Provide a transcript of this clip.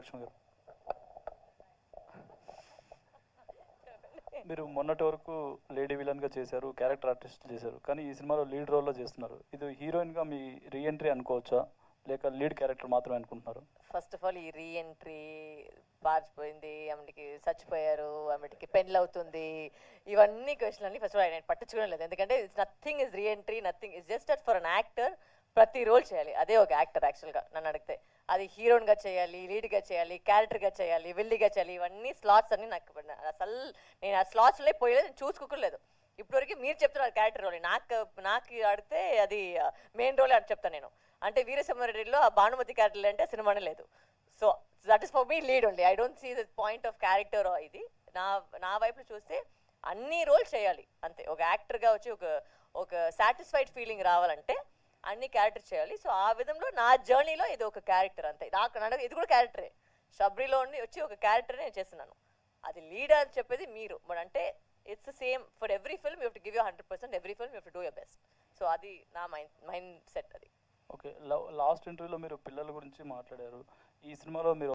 నాగలక్ష్మి గారు, మీరు మొన్నటి వరకు లేడీ విలన్గా చేశారు, క్యారెక్టర్ ఆర్టిస్ట్ చేశారు, కానీ ఈ సినిమాలో లీడ్ రోల్లో చేస్తున్నారు. ఇది హీరోయిన్గా మీ రీఎంట్రీ అనుకోవచ్చా, లేక లీడ్ క్యారెక్టర్ మాత్రమే అనుకుంటున్నారు? ఫస్ట్ ఆఫ్ ఆల్ ఈ రీఎంట్రీ పారిపోయింది, ఆమెకి చచ్చిపోయారు, ఆమెకి పెళ్ళి అవుతుంది, ఇవన్నీ క్వశ్చన్ అన్ని ఫస్ట్ ఆఫ్ ఆల్ నేను పట్టించుకోవడం లేదు. ఎందుకంటే it's nothing is reentry, nothing is just that for an actor ప్రతి రోల్ చేయాలి. అదే ఒక యాక్టర్ యాక్చువల్గా నన్ను అడిగితే. అది హీరోయిన్గా చేయాలి, లీడ్గా చేయాలి, క్యారెక్టర్గా చేయాలి, విల్లీగా చేయాలి, ఇవన్నీ స్లాట్స్ అన్ని నాకు అసలు నేను ఆ స్లాట్స్లో పోయలేదు, నేను చూసుకోలేదు. ఇప్పటివరకు మీరు చెప్తున్నారు క్యారెక్టర్ రోల్, నాకు అడిగితే అది మెయిన్ రోల్ అని చెప్తాను నేను. అంటే వీరసింహారెడ్డిలో ఆ భానుమతి క్యారెక్టర్ అంటే సినిమానే లేదు. So that is for me lead only. I don't see the point of character ఇది. నా వైపు చూస్తే అన్ని రోల్ చేయాలి అంతే. ఒక యాక్టర్గా వచ్చి ఒక సాటిస్ఫైడ్ ఫీలింగ్ రావాలంటే అన్ని క్యారెక్టర్ చేయాలి. సో ఆ విధంలో నా జర్నీలో ఇది ఒక క్యారెక్టర్ అంతే. నాకు ఇది కూడా క్యారెక్టరే. శబరిలో వచ్చి ఒక క్యారెక్టర్ నేను చేస్తున్నాను. అది లీడ్ అని చెప్పేది మీరు. బట్ అంటే it's the same for every film. You have to give you 100%. Every film you have to do your best. So అది నా మైండ్ సెట్ అది. ఓకే, లాస్ట్ ఇంటర్వ్యూలో మీరు పిల్లల గురించి మాట్లాడారు. ఈ సినిమాలో మీరు